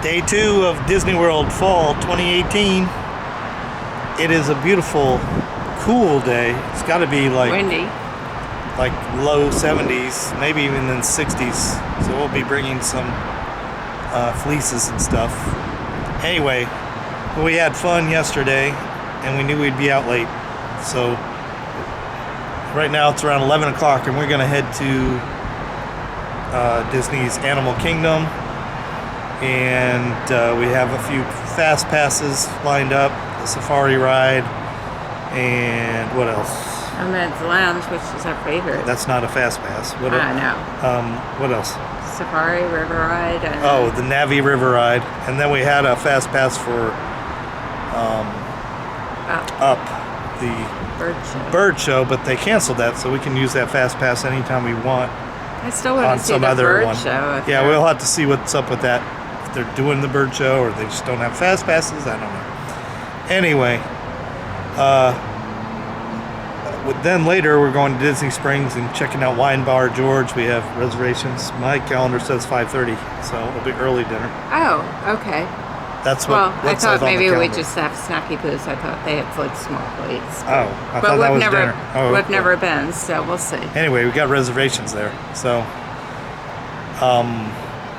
Day 2 of Disney World Fall 2018. It is a beautiful, cool day. It's got to be like windy, like low 70s, maybe even in 60s. So we'll be bringing some fleeces and stuff. Anyway, we had fun yesterday, and we knew we'd be out late. So right now it's around 11 o'clock, and we're going to head to Disney's Animal Kingdom. And we have a few fast passes lined up, the safari ride, and what else? Nomad Lounge, which is our favorite. That's not a fast pass. What I know. What else? Safari River Ride. And oh, the Navi River Ride. And then we had a fast pass for Up, the bird show, but they canceled that, so we can use that fast pass anytime we want. I still want to see the bird show. Yeah, we'll have to see what's up with that. If they're doing the bird show or they just don't have fast passes, I don't know. Anyway, then later we're going to Disney Springs and checking out Wine Bar George. We have reservations. My calendar says 5:30, so it'll be early dinner. Oh, okay. That's what. Well, I thought maybe we'd just have snacky booths. I thought they had like small plates. Oh, I thought that was dinner. Oh, we've never been, so we'll see. Anyway, we got reservations there, so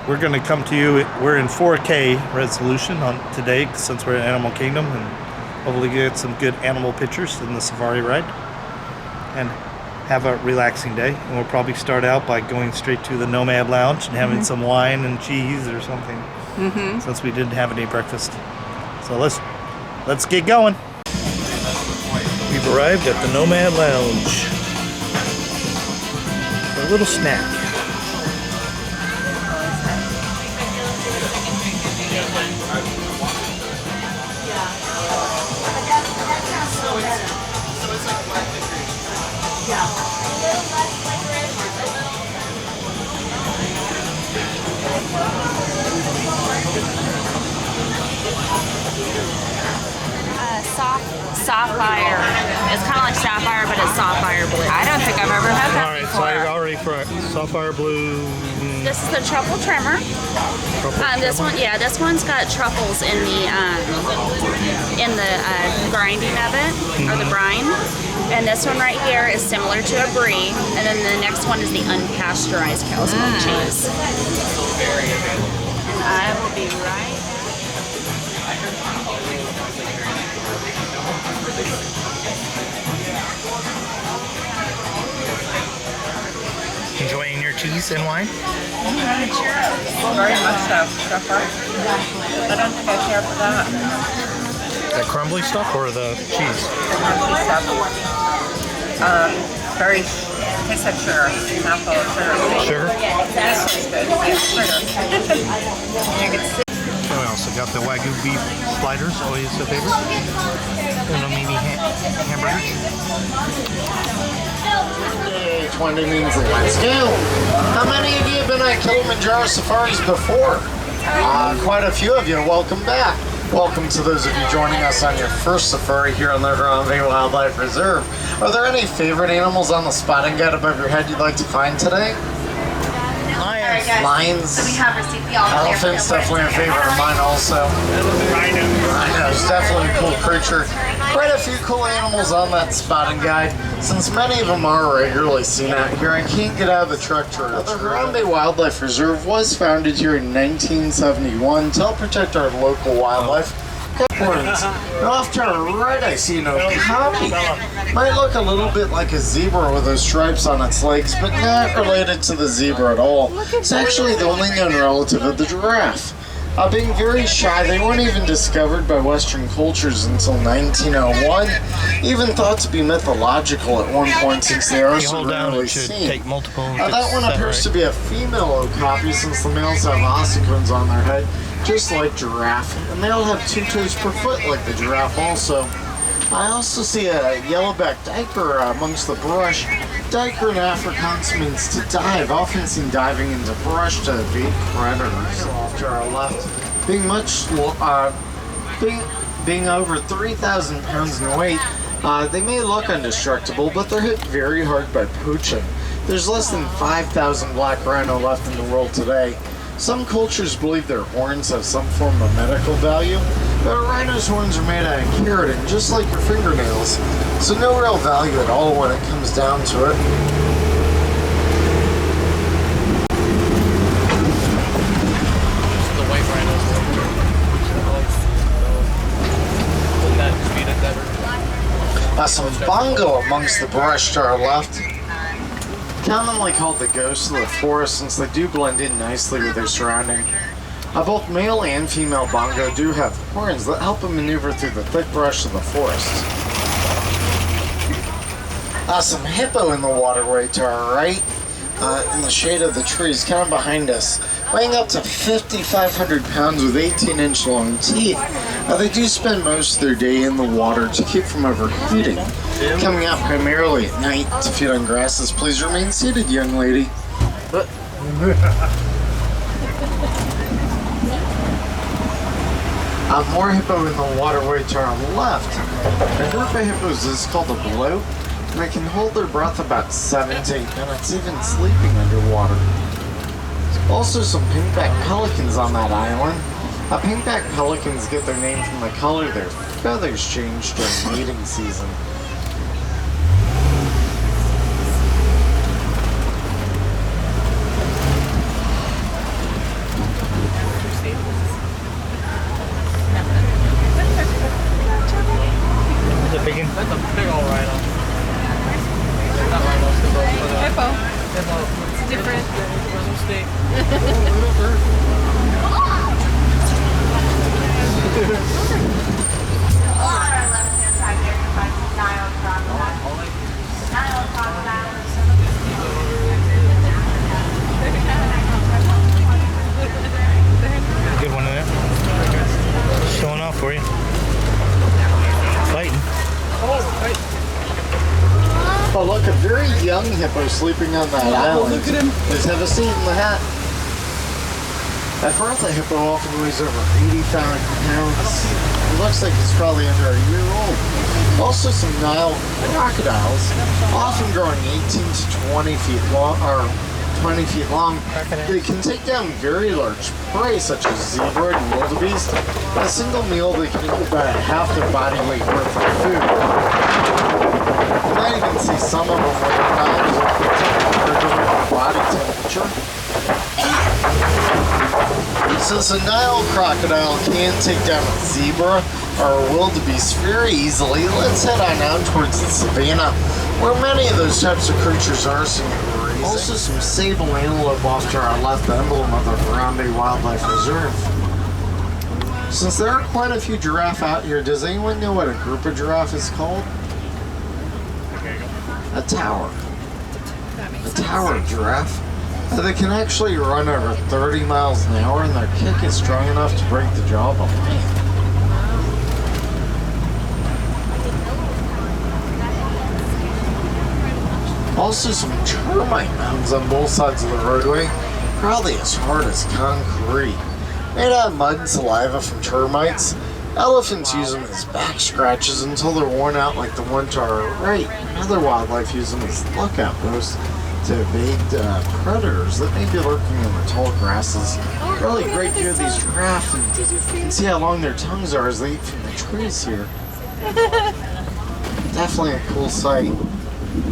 we're going to come to you. We're in 4K resolution on today since we're at Animal Kingdom, and hopefully get some good animal pictures in the safari ride and have a relaxing day. And we'll probably start out by going straight to the Nomad Lounge and having some wine and cheese or something, since we didn't have any breakfast. So let's get going. We've arrived at the Nomad Lounge for a little snack. Sapphire. It's kind of like sapphire, but it's sapphire blue. I don't think I've ever had that before. So I already for sapphire blue. This is the truffle trimmer. This one's got truffles in the grinding of it, or the brine. And this one right here is similar to a brie. And then the next one is the unpasteurized cow's milk cheese. And I will be right. Enjoying your cheese and wine? Very much so far. I don't think I care for that. The crumbly stuff or the cheese? The crumbly stuff. Very, tastes like sugar. Mouthful of sugar. Sugar? This is good. Yeah, sugar. You can see. We also got the Wagyu beef sliders, always a favorite. And a mini hamburger. 20 means let's go. How many of you have been on Kilimanjaro safaris before? Quite a few of you. Welcome back. Welcome to those of you joining us on your first safari here on the Navi Wildlife Reserve. Are there any favorite animals on the spotting guide above your head you'd like to find today? Lions. So we have received the all Elephants, definitely a favorite of mine also. Rhinos, definitely a cool creature. Quite a few cool animals on that spotting guide. Since many of them are regularly seen out here, I can't get out of the truck to retrieve. The Navi Wildlife Reserve was founded here in 1971 to help protect our local wildlife. And off to our right, I see an okapi. Might look a little bit like a zebra with those stripes on its legs, but not related to the zebra at all. It's actually the only known relative of the giraffe. Being very shy, they weren't even discovered by Western cultures until 1901. Even thought to be mythological at one point, since they are so rarely seen. That one appears to be a female okapi, since the males have ossicones on their head, just like giraffe, and they all have 2 toes per foot like the giraffe also. I also see a yellowback diker amongst the brush. Diker in Afrikaans means to dive, often seen diving into brush to evade predators. Off to our left, being over 3,000 pounds in weight, they may look indestructible, but they're hit very hard by poaching. There's less than 5,000 black rhino left in the world today. Some cultures believe their horns have some form of medical value, but a rhino's horns are made out of keratin, just like your fingernails, so no real value at all when it comes down to it. The white rhinos. Some bongo amongst the brush to our left. Commonly called the ghosts of the forest since they do blend in nicely with their surrounding. Both male and female bongo do have horns that help them maneuver through the thick brush of the forest. Some hippo in the waterway to our right, in the shade of the trees, kind of behind us, weighing up to 5,500 pounds with 18-inch long teeth. They do spend most of their day in the water to keep from overheating, coming out primarily at night to feed on grasses. Please remain seated, young lady. More hippo in the waterway to our left. A group of hippos is called a bloat, and they can hold their breath about 7 to 8 minutes, even sleeping underwater. Also some pinkback pelicans on that island. Pinkback pelicans get their name from the color their feathers change during mating season. That's a big old rhino. Not rhino, hippo. Hippo. It's different. There's no snake. On our left-hand side here, you find Nile Crocodile. Nile Crocodile. Good one in there. Showing off for you. Fighting. Oh look, a very young hippo sleeping on that island. Look at him. Let's have a seat in the hat. At birth, a hippo often weighs over 85 pounds. It looks like it's probably under a year old. Also some Nile crocodiles, often growing 18 to 20 feet long, or 20 feet long. They can take down very large prey such as zebra and wildebeest. In a single meal, they can eat about half their body weight worth of food. You might even see some of them with their mouths open to body temperature. Since a Nile crocodile can take down a zebra or a wildebeest very easily, let's head on out towards the savannah, where many of those types of creatures are seen grazing. Also some sable antelope off to our left, the emblem of the Harambe Wildlife Reserve. Since there are quite a few giraffe out here, does anyone know what a group of giraffe is called? A tower. A tower giraffe. They can actually run over 30 miles an hour, and their kick is strong enough to break the jaw of a lion. Also some termite mounds on both sides of the roadway, probably as hard as concrete. Made out of mud and saliva from termites. Elephants use them as back scratches until they're worn out like the one to our right. Other wildlife use them as lookout posts to evade predators that may be lurking in the tall grasses. Really great view of these giraffe, and you can see how long their tongues are as they eat from the trees here. Definitely a cool sight.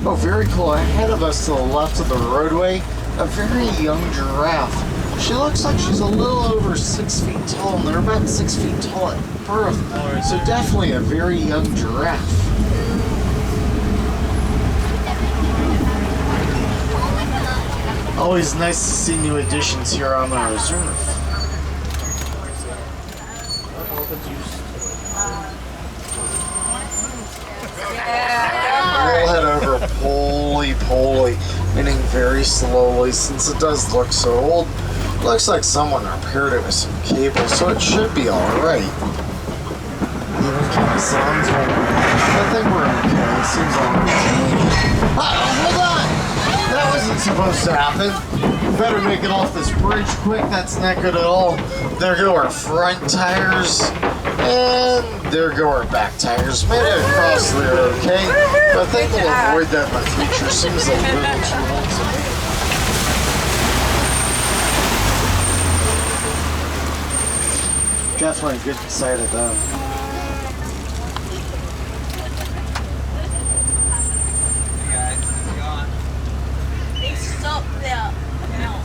Oh, very cool. Ahead of us to the left of the roadway, a very young giraffe. She looks like she's a little over 6 feet tall, and they're about 6 feet tall at birth. So definitely a very young giraffe. Always nice to see new additions here on the reserve. We'll head over poly, meaning very slowly, since it does look so old. Looks like someone repaired it with some cable, so it should be alright. Even kind of sounds like I think we're okay. It seems all right. Hold on! That wasn't supposed to happen. Better make it off this bridge quick. That's not good at all. There go our front tires. And there go our back tires. Made it across there, okay? But I think we'll avoid that in the future. Seems a little too lonesome. Definitely a good sight of them. They suck their mouth.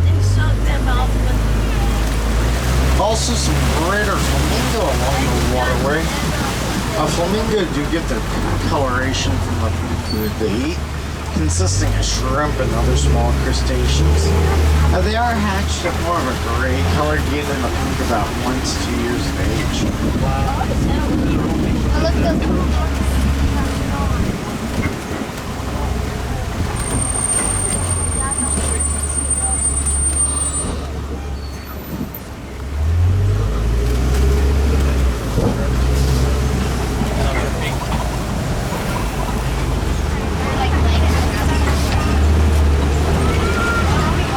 They suck their mouth with Also some greater flamingo along the waterway. Flamingo do get their coloration from the food they eat, consisting of shrimp and other small crustaceans. They are hatched at more of a gray color, getting in the pink about 1 to 2 years of age.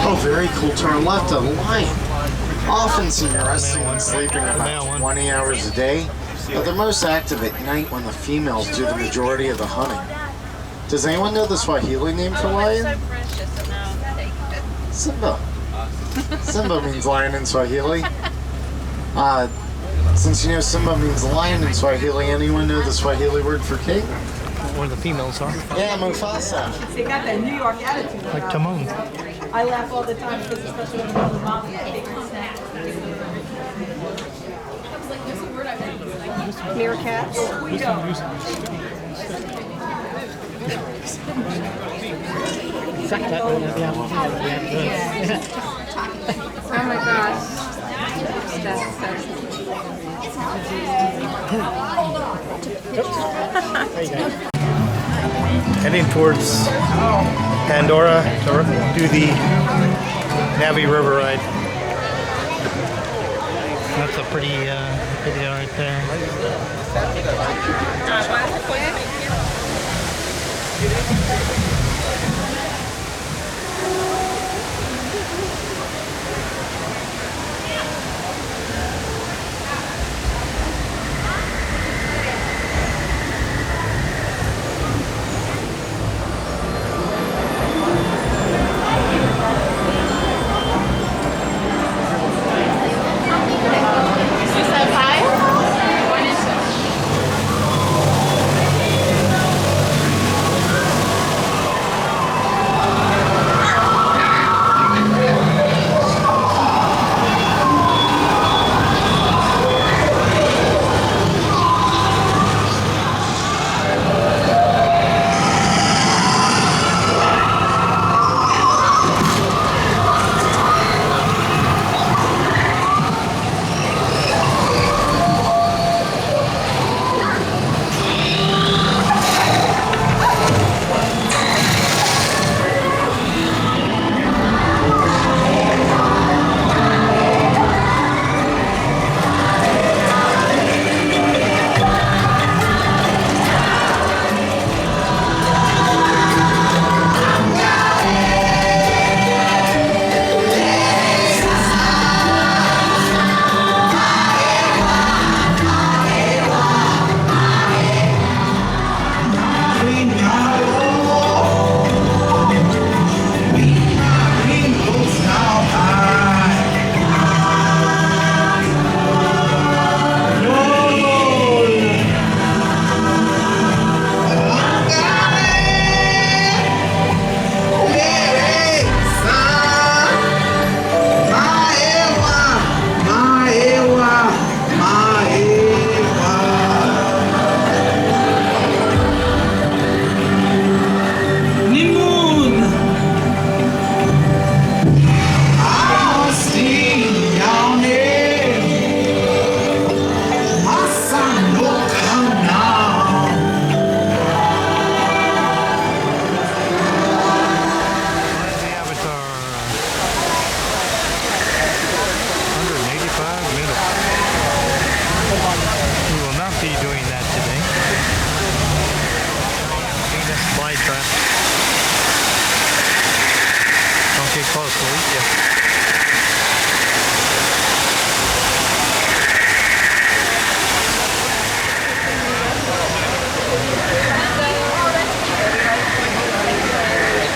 Oh, very cool. To our left, a lion. Often seen resting and sleeping about 20 hours a day, but they're most active at night when the females do the majority of the hunting. Does anyone know the Swahili name for lion? Simba. Simba means lion in Swahili. Since you know Simba means lion in Swahili, anyone know the Swahili word for king? Where the females are. Yeah, Mufasa. They got that New York attitude. Like Timon. I laugh all the time because especially when I'm with mom. Meerkats. Oh my gosh. That's so Heading towards Pandora to do the Navi River ride. That's a pretty video right there.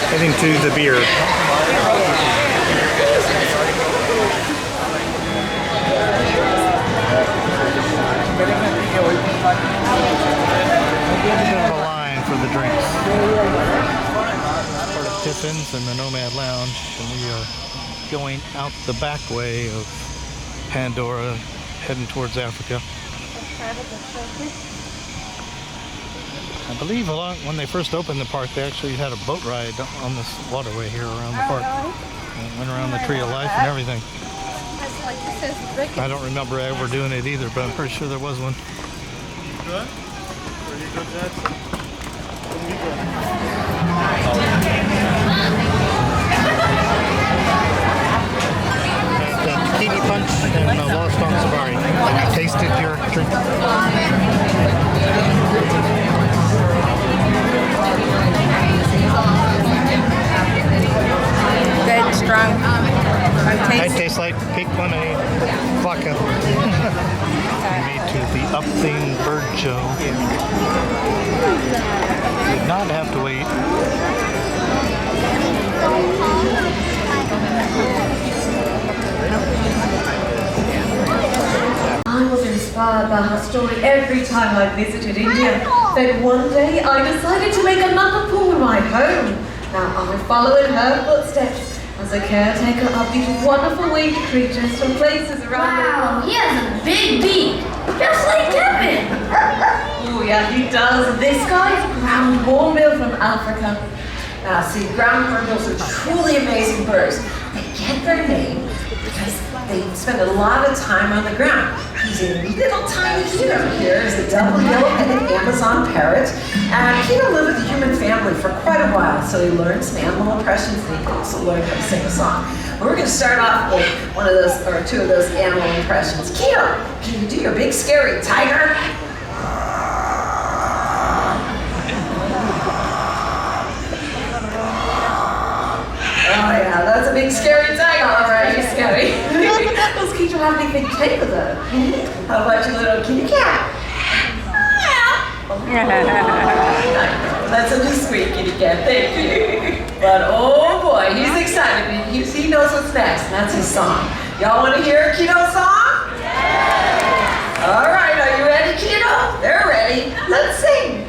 Heading to the beer. elephants in the Nomad Lounge, and we are going out the back way of Pandora, heading towards Africa. I believe when they first opened the park, they actually had a boat ride on this waterway here around the park. And went around the Tree of Life and everything. I don't remember ever doing it either, but I'm pretty sure there was one. Good? Where you go, Jackson? Tahiti Punch and Lost on Safari. Have you tasted your drink? Good, strong. It tastes like pink lemonade, vodka. Made to the Upthing Bird Show. Did not have to wait. I was inspired by her story every time I visited India. Then one day I decided to make another pool ride home. Now I follow in her footsteps as a caretaker of these wonderful winged creatures from places around the world. Wow, he has a big beak, just like Kevin. Oh yeah, he does. This guy's ground hornbill from Africa. Now see, ground hornbills are truly amazing birds. They get their name because they spend a lot of time on the ground. He's a little tiny Kino here. He's a double yellow-headed Amazon parrot. And Kino lived with the human family for quite a while, so he learned some animal impressions and he can also learn how to sing a song. But we're going to start off with one of those, or two of those animal impressions. Kino, can you do your big scary tiger? Oh yeah, that's a big scary tiger. All right, you're scary. Those kids don't have anything tamer though. How about your little kitty cat? That's such a sweet kitty cat, thank you. But oh boy, he's excited. He knows what's next, and that's his song. Y'all want to hear Kino's song? Yeah. All right, are you ready, Kino? They're ready. Let's sing.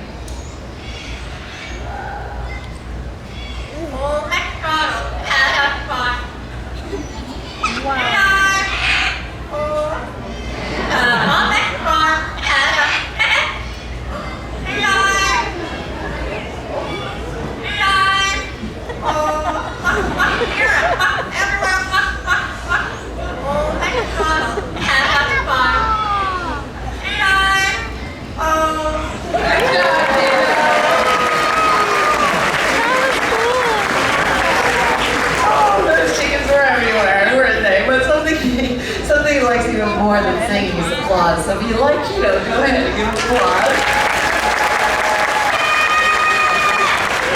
Something he likes even more than singing is applause. So if you like Kino, go ahead and give him applause.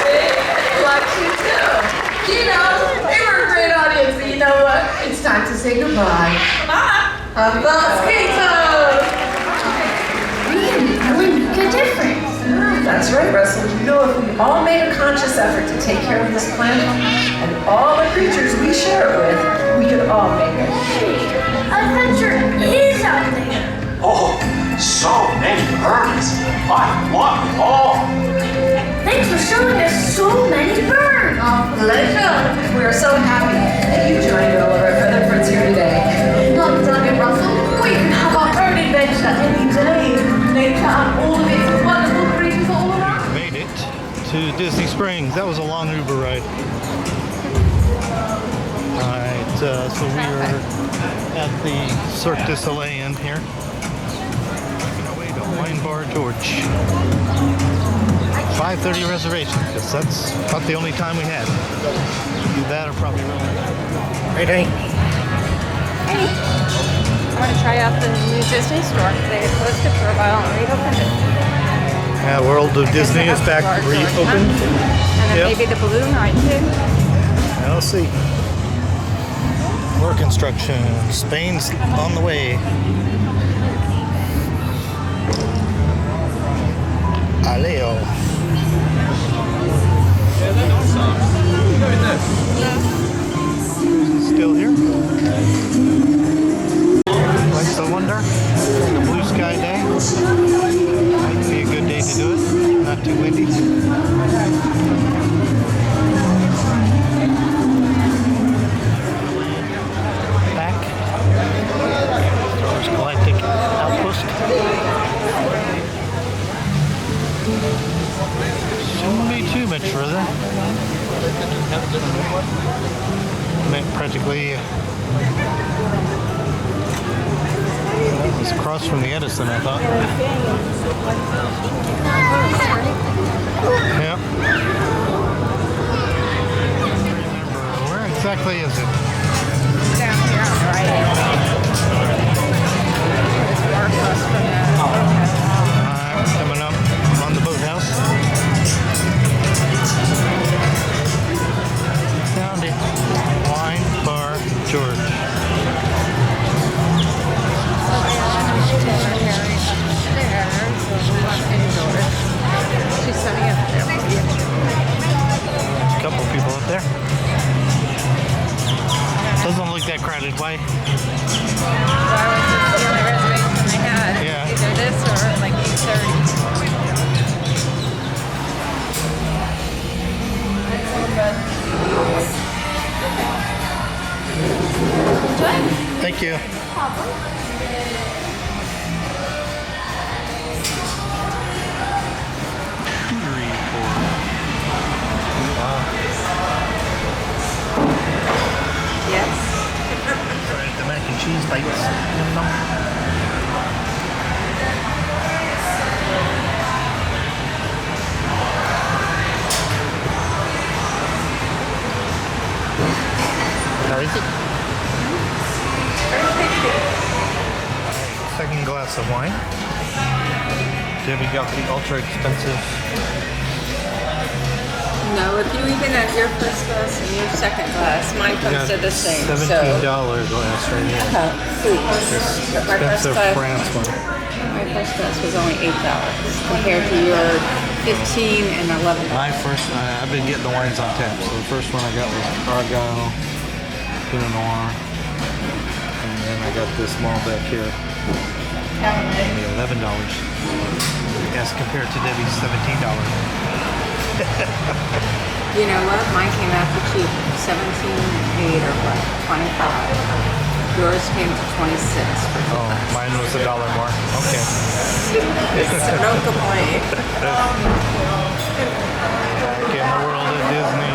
He likes you too. Kino, they were a great audience, but you know what? It's time to say goodbye. Mosquito! We can really make a difference. That's right, Russell. You know, if we all made a conscious effort to take care of this planet and all the creatures we share it with, we could all make it. Adventure is out there. Oh, so many birds. I want them all. Thanks for showing us so many birds. Pleasure. We are so happy that you joined all of our feathered friends here today. Not Doug and Russell, we can have our own adventure any day. Nature and all of its wonderful creatures all around. Made it to Disney Springs. That was a long Uber ride. Alright, so we are at the Cirque du Soleil in here. Making our way to Wine Bar George. 5:30 reservation, because that's about the only time we had. Do that or probably run. Hey, hey. Hey, I want to try out the new Disney store. They closed it for a while and reopened it. Yeah, World of Disney is back reopened. And then maybe the balloon ride too. We'll see. More construction. Spain's on the way. Aleo. Still here? Lights the wonder. A blue sky day. Might be a good day to do it. Not too windy. Practically it's across from the Edison, I thought. Yep. Where exactly is it? Down here on the right. It's far across from the Coming up on the boathouse. Found it. Wine Bar George. She's setting up there. A couple people up there. Doesn't look that crowded. Why? Why was this the only reservation they had? Yeah. Either this or like 8:30. Thank you. Yes. Tried the mac and cheese bites. How is it? Second glass of wine. Debbie got the ultra expensive. No, if you even have your first glass and your second glass, mine comes to the same. $17 glass right here. Please. But my first Expensive glass, France one. my first glass was only $8 compared to your 15 and 11. I've been getting the wines on tap. So the first one I got was Argyle, Pinot Noir, and then I got this Malbec here. Only $11 as compared to Debbie's $17. You know what? Mine came out for cheap. 17.8 or what? 25. Yours came to 26. Oh, mine was $1 more. Okay. So don't complain. Back in the world of Disney.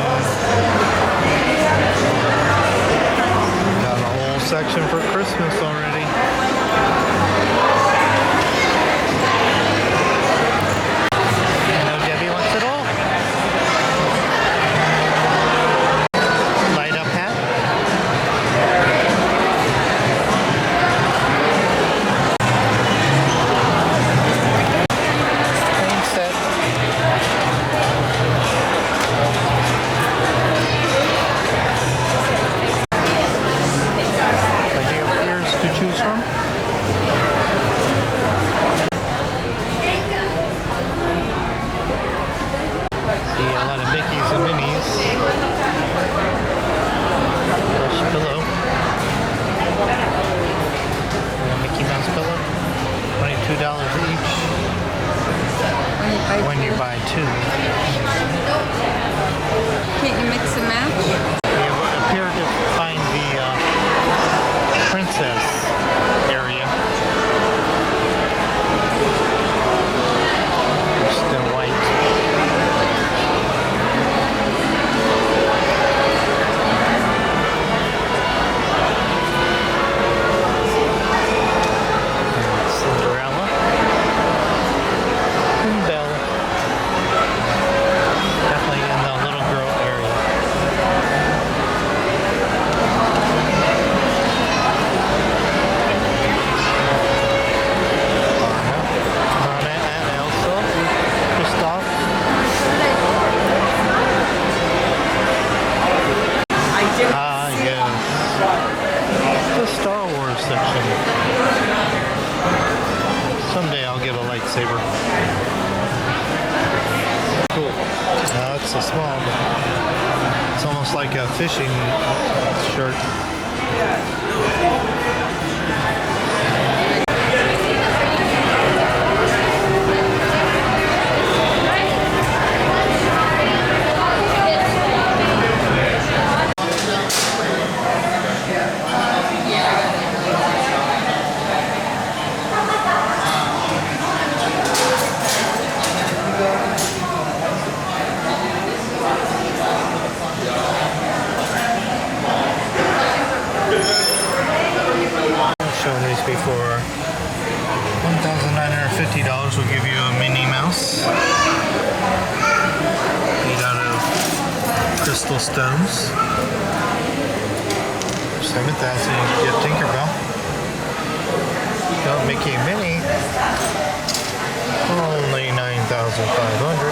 Got a whole section for Christmas already. When you buy two. Can't you mix and match? You appear to find the princess area. Still white. Cinderella. And Belle. Definitely in the little girl area. Anna and Elsa, Kristoff. Ah, yes. The Star Wars section. Someday I'll get a lightsaber. Cool. Now it's so small, but it's almost like a fishing shirt. will give you a Minnie Mouse made out of crystal stones. 7,000 you get Tinkerbell. Don't Mickey and Minnie. Only 9,500.